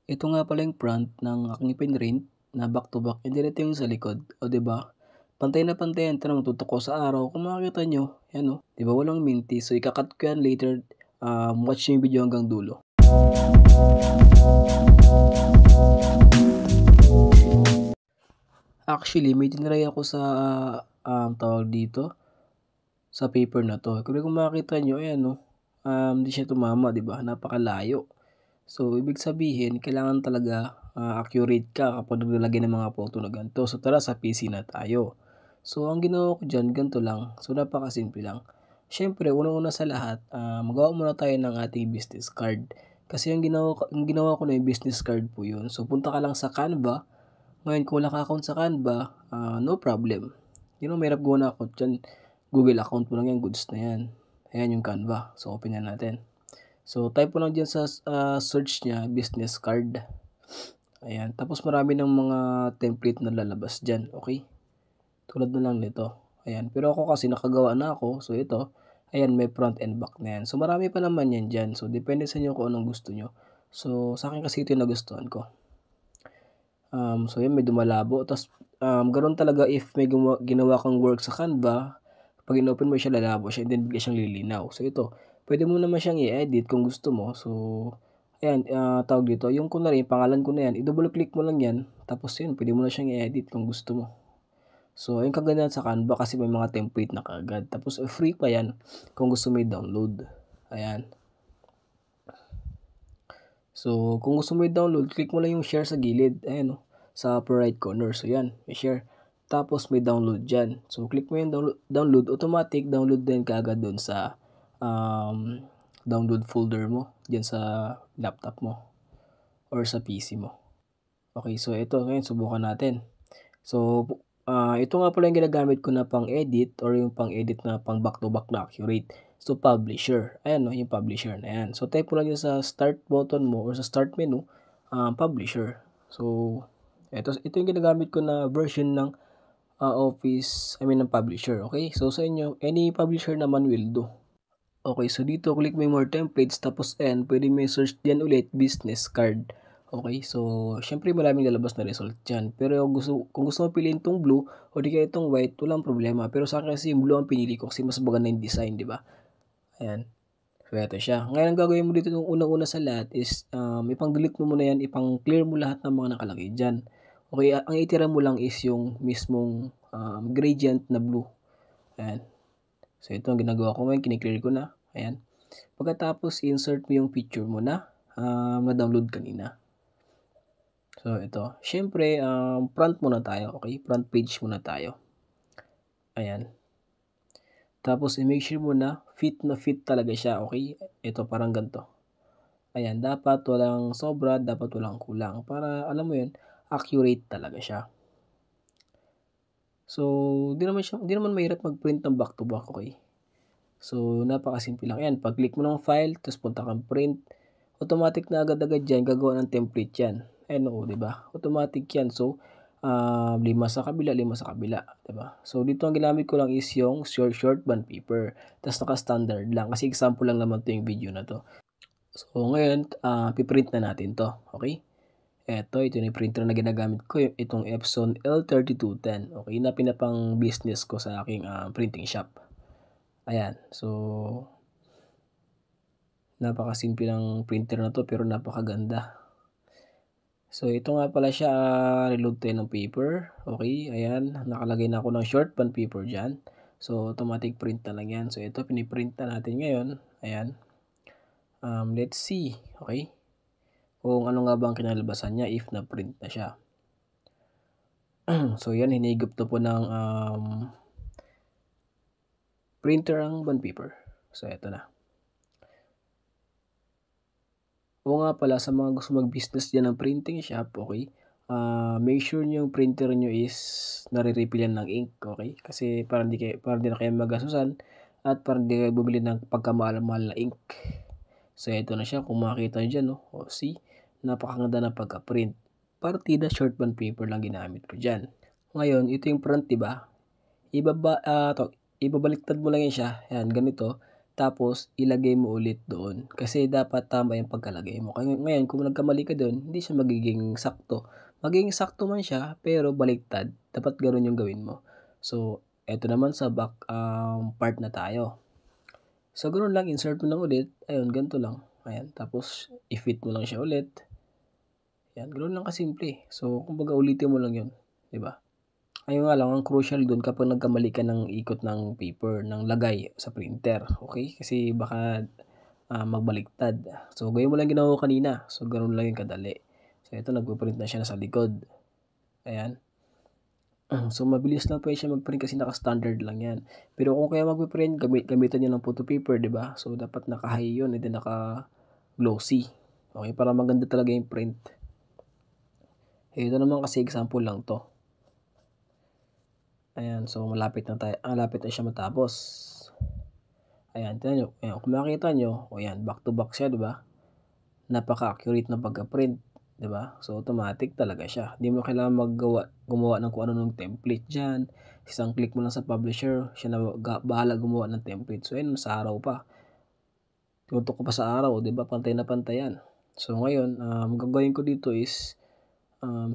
Ito nga pala yung front ng aking pinrint na back to back and then ito yung sa likod. O 'di ba? Pantay na pantay yan, tanong tutok ko sa araw. Kung makikita nyo, yan o. 'Di ba walang minty. So ikakat ko yan later. Watch nyo yung video hanggang dulo. Actually, may tinry ako sa tawag dito sa paper na to. Kung makikita nyo, ayan o. Hindi siya tumama, 'di ba? Napakalayo. So, ibig sabihin, kailangan talaga accurate ka kapag naglalagay ng mga photo na ganito. So, tara sa PC na tayo. So, ang ginawa ko dyan, ganito lang. So, napakasimple lang. Siyempre, unang-una sa lahat, magawa muna tayo ng ating business card. Kasi yung ginawa ko na yung business card po yun. So, punta ka lang sa Canva. Ngayon, kung wala ka account sa Canva, no problem. Mahirap gawa na account dyan. Google account mo lang yan, goods na yan. Ayan yung Canva. So, open na natin. So, type mo lang dyan sa search niya, business card. Ayan. Tapos marami ng mga template na lalabas dyan. Okay? Tulad na lang nito. Ayan. Pero ako kasi nakagawa na ako. So, ito. Ayan, may front and back na yan. So, marami pa naman yan dyan. So, depende sa inyo kung anong gusto nyo. So, sa akin kasi ito yung nagustuhan ko. So, yan, may dumalabo. Tapos, ganoon talaga if may ginawa kang work sa Canva, pag in-open mo siya, lalabo siya, and then bigla siyang lilinaw. So, ito, pwede mo naman siyang i-edit kung gusto mo. So, ayan, tawag dito, yung kunwari, pangalan ko na yan, i-double click mo lang yan, tapos yun, pwede mo na siyang i-edit kung gusto mo. So, ayun kagandahan sa Canva kasi may mga template na kaagad. Tapos, free pa yan kung gusto mo i-download. Ayan. So, kung gusto mo i-download, click mo lang yung share sa gilid. Ayan, sa upper right corner. So, yan, may share. Tapos, may download dyan. So, click mo yung download. Automatic download din kaagad dun sa download folder mo. Dyan sa laptop mo. Or sa PC mo. Okay, so ito. Ngayon, subukan natin. So, ito nga pala yung ginagamit ko na pang-edit or yung pang-edit na pang back-to-back na accurate. So, publisher. Ayan, no, yung publisher na yan. So, type mo lang yun sa start button mo or sa start menu, publisher. So, ito yung ginagamit ko na version ng ng publisher. Okay? So, sa inyo, any publisher naman will do. Okay, so dito, click mo yung more templates, tapos pwede mo search diyan ulit, business card. Okay, so, syempre maraming lalabas na result dyan. Pero kung gusto mo piliin itong blue, o di kaya itong white, walang problema. Pero sa akin kasi yung blue ang pinili ko kasi mas maganda yung design, di ba? Ayan. So, ito siya. Ngayon, ang gagawin mo dito yung unang-una sa lahat is, ipang-delete mo muna yan, ipang-clear mo lahat ng mga nakalagay dyan. Okay, ang itira mo lang is yung mismong gradient na blue. Ayan. So, ito ang ginagawa ko ngayon, kiniklear ko na. Ayan. Pagkatapos, insert mo yung picture mo na na-download kanina. So, ito. Siyempre, front muna tayo. Okay? Front page muna tayo. Ayan. Tapos, i-make sure mo na fit talaga siya. Okay? Ito, parang ganito. Ayan. Dapat walang sobra, dapat walang kulang. Para, alam mo yun, accurate talaga siya. So, di naman mahirap mag-print ng back to back. Okay? So, napakasimple lang. Ayan. Pag-click mo ng file, tapos punta kang print. Automatic na agad-agad dyan, gagawa ng template yan. Ayan o, diba? Automatic yan. So, 5 sa kabila, 5 sa kabila. Diba? So, dito ang ginamit ko lang is yung short bond paper. Tapos naka-standard lang. Kasi example lang naman to yung video na to. So, ngayon, piprint na natin to. Okay? Ito yung printer na ginagamit ko. Itong Epson L3210. Okay? Na pinapang business ko sa aking printing shop. Ayan. So, napakasimple ng printer na to pero napakaganda. So, ito nga pala siya, reload tayo ng paper. Okay, ayan, nakalagay na ako ng short bond paper dyan. So, automatic print na lang yan. So, ito, piniprint na natin ngayon. Ayan. Let's see, okay, kung ano nga ba ang kinalabasan niya if na-print na siya. So, yan, hinigop na po ng printer ang bond paper. So, ito na. O nga pala, sa mga gusto mag-business dyan ng printing shop, okay, make sure nyo yung printer nyo is nare-refillan ng ink, okay? Kasi para di na kayo magasusan at para di kayo bumili ng pagkamahal-mahal na ink. So, ito na siya. Kung makita nyo dyan, no? O, see? Napakaganda na pagka-print. Partida short bond paper lang ginamit ko dyan. Ngayon, ito yung front, diba? Ibabaliktad mo lang yan siya. Ayan, ganito. tapos ilagay mo ulit doon. Kasi dapat tama yung pagkalagay mo. Ngayon kung nagkamali ka doon, hindi siya magiging sakto. Magiging sakto man siya, pero baliktad. Dapat gano'n yung gawin mo. So, eto naman sa back part na tayo. So, gano'n lang, insert mo lang ulit. Ayun, ganito lang. Ayan, tapos i-fit mo lang siya ulit. Yan, gano'n lang kasimple. So, kumbaga ulitin mo lang 'yun, 'di ba? Ayun nga lang, ang crucial do'n kapag nagkamali ka ng ikot ng paper, ng lagay sa printer, okay? Kasi baka, magbaliktad. So, gawin mo lang ginawa ko kanina. So, gano'n lang 'yung kadali. So, ito nagpi-print na siya nasa likod, ayan. So, mabilis lang po siya mag-print kasi naka-standard lang 'yan. Pero kung kayo magpi-print, gamitan niyo ng photo paper, 'di ba? So, dapat naka-high 'yun, hindi naka-glossy, okay? Para maganda talaga 'yung print. Ito naman kasi example lang 'to. Ayan, so malapit na siya matapos. Ayan, tignan niyo, ayan, kung makikita niyo, o yan, back to back siya, 'di ba? Napaka-accurate ng pagka-print, 'di ba? So, automatic talaga siya. Hindi mo kailangan gumawa ng kung ano-anong template diyan. Isang click mo lang sa publisher, siya na bahala gumawa ng template. So, ayun, sa araw pa. Tinutok ko pa sa araw, 'di ba? Pantay na pantay yan. So, ngayon, gagawin ko dito is,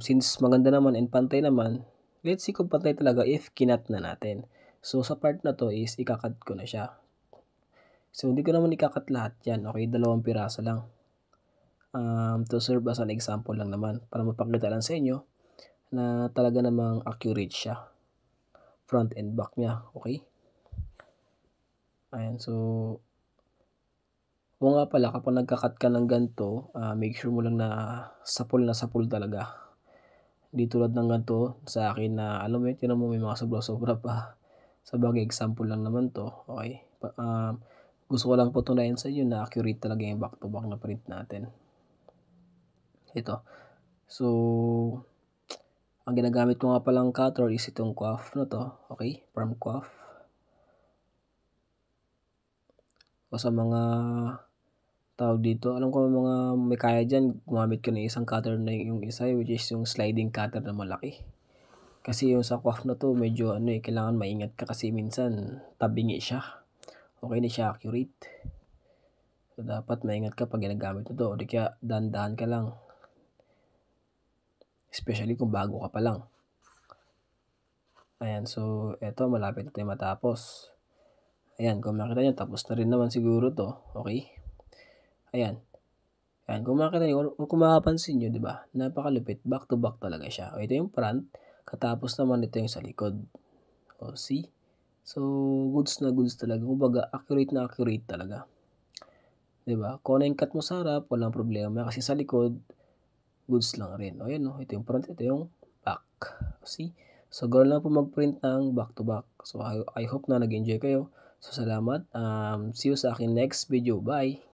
since maganda naman and pantay naman, let's see kung pantay talaga if kinat na natin. So, sa part na 'to is ika-cut ko na siya. So, hindi ko naman ika-cut lahat yan, okay? 2 piraso lang. To serve as an example lang naman para mapakita lang sa inyo na talaga namang accurate siya, front and back niya, okay? Ayan, so oo nga pala kapag nagka-cut ka ng ganito, make sure mo lang na sapul talaga. Di tulad ng ganito sa akin na alam mo yun, tignan mo may mga sobra-sobra pa. Sabagay example lang naman 'to, okey? Gusto ko lang patunayan sa inyo na accurate talaga yung back to back na print natin. Ito, so ang ginagamit ko nga palang cutter is itong Coaf na 'to, okey, from Coaf. O sa mga tawag dito, alam ko mga may kaya diyan gumamit ka ng isang cutter na yung isa which is yung sliding cutter na malaki. Kasi yung sa Coaf na 'to medyo ano, kailangan maingat ka kasi minsan tabingi siya, o hindi siya accurate. So, dapat maingat ka 'pag ginagamit mo 'to o di kaya dahan-dahan ka lang. Especially kung bago ka pa lang. Ayan, so eto malapit na tayong matapos. Ayan, kung makita niyo tapos na rin naman siguro 'to, okey? Ayan, ayan kung makita niyo o kung mapapansin niyo, 'di ba, napakalupit, back to back talaga siya. O ito yung front, katapos naman ito yung sa likod. O see? So, goods na goods talaga, kumbaga accurate na accurate talaga, 'di ba? Kung ano yung cut mo sa harap walang problema kasi sa likod goods lang rin. O ayan, ito yung front, ito yung back, see? So, gano'n lang po mag-print ng back to back. So, I hope na nag-enjoy kayo. So, salamat, see you sa aking next video, bye.